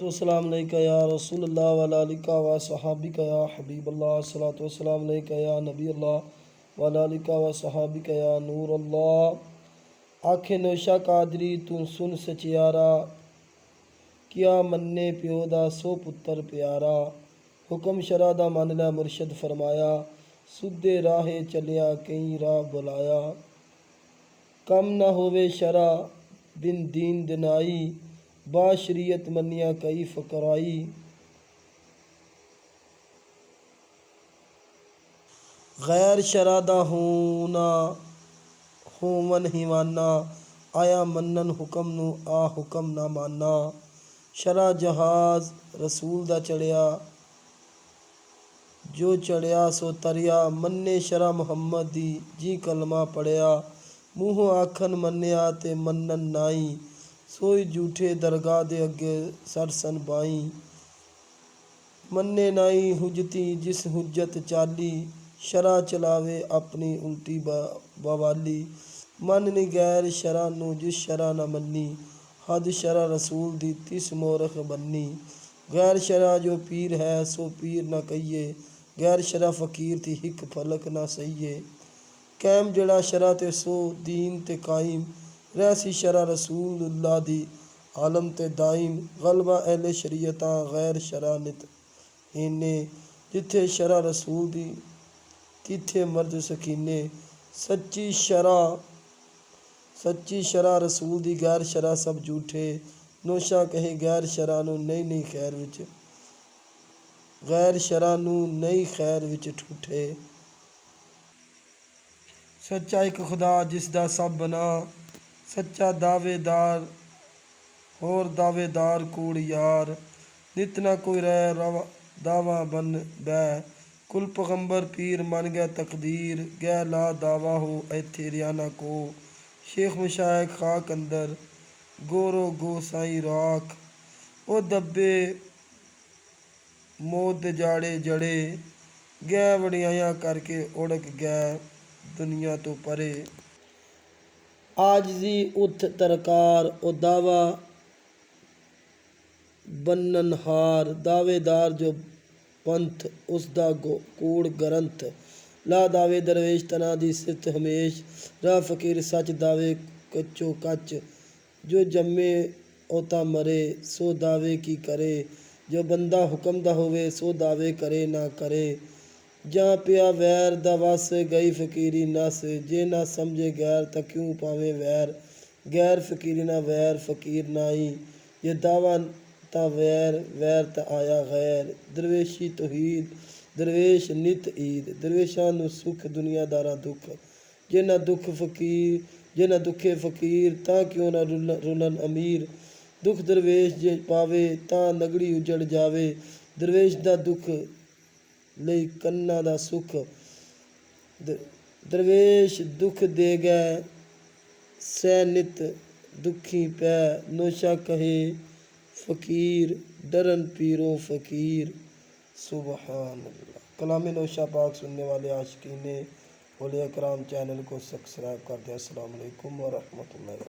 वस्सलाम अलैका या रसूलल्लाह व आलिका व सहाबिका या हबीबल्लाह सलातु वस्सलाम अलैका या नबी अल्लाह व आलिका व सहाबिका या नूर अल्लाह। आखे नौशा कादरी तू सुन सचियारा, किया मन्ने प्यो दा सो पुत्तर प्यारा। हुक्म शरा दा मन लै मुर्शद फरमाया, सुद्धे राहे चलिया कई राह बुलाया। कम न होवे शरा बिन दीन दिनाई, बा शरीयत मनिया कई फकराई। गैर शरा दा होना होवन हिवाना, आया मन्नन हुक्म नू आ हुक्म ना माना। शरा जहाज रसूल दा चढ़िया, जो चढ़िया सो तरिया। मन्ने शरा मुहम्मद दी जी कलमा पढ़िया, मूहों आखन मन्निया ते मन्नन नाई। सोई झूठे दरगाह दे अगे सरसन बाई, मन्ने नाई हुज्जती जिस हुज्जत चाली। शरा चलावे अपनी उल्टी बवाली, मन नी गैर शरा नू जिस शरा न मन्नी। हद शरा रसूल दी तिस मोरख बन्नी। गैर शरा जो पीर है सो पीर न कहिए, गैर शरा फकीर ती हिक फलक न सहिए। कैम जड़ा शरा ते सो दीन ते कायम, रहसी शरा रसूलुल्लाह दी आलम ते दाइम। गलबा अहले शरीयतां गैर शरा नित इन्ने, जिथे शरा रसूल दी तिथे मर्द सकीने। सच्ची शरा रसूल दी गैर शरा सब झूठे। नौशा कहे गैर शरा नू नहीं खैर विच, गैर शरा नू नहीं खैर विच ठूठे। सच्चा एक खुदा जिसदा सब बना, सच्चा दावेदार होर दावेदार कूड़ यार। नित ना कोई रह दावा बन बै, कुल पैगंबर पीर मन गया तकदीर। गै ला दावा हो इत्थे रियाना को, शेख मशाइख खाक अंदर गोरो गो साई राख। ओ दब्बे मौत दे जाड़े जड़े, गै वड़ियाइयां करके उड़क गै दुनिया तो परे। आजजी उठ तरकार ओ दावा बन्ननहार, दावेदार जो पंथ उसदा कूड़ ग्रंथ। ला दावे दरवेश तना दी सिफत हमेश, राह फकीर सच दावे कच्चो कच। जो जम्मे ओता मरे सो दावे की करे, जो बंदा हुक्म दा होवे सो दावे करे ना करे। जां पिया वैर दा वस गई फकीरी नस, जे ना समझे गैर तां क्यों पावे वैर। गैर फकीरी ना वैर फकीर नाई, जे दावा ता वैर वैर ता आया गैर। दरवेशी तौहीद दरवेश नित ईद, दरवेशां नू सुख दुनियादारां दुख। जे ना दुखे फकीर तां क्यों ना रुलन अमीर। दुख दरवेश जे पावे तां नगड़ी उजड़ जावे, दरवेश दा दुख लई कन्ना दा सुख। दरवेश दुख देगै सै नित दुखी पै, नौशा कहे फ़कीर डरन पीरों फ़कीर। सुबहान अल्लाह। कलाम नौशा पाक सुनने वाले आशिकीन औलिया कराम चैनल को सब्सक्राइब कर दें। अस्सलाम वालेकुम व रहमतुल्लाह।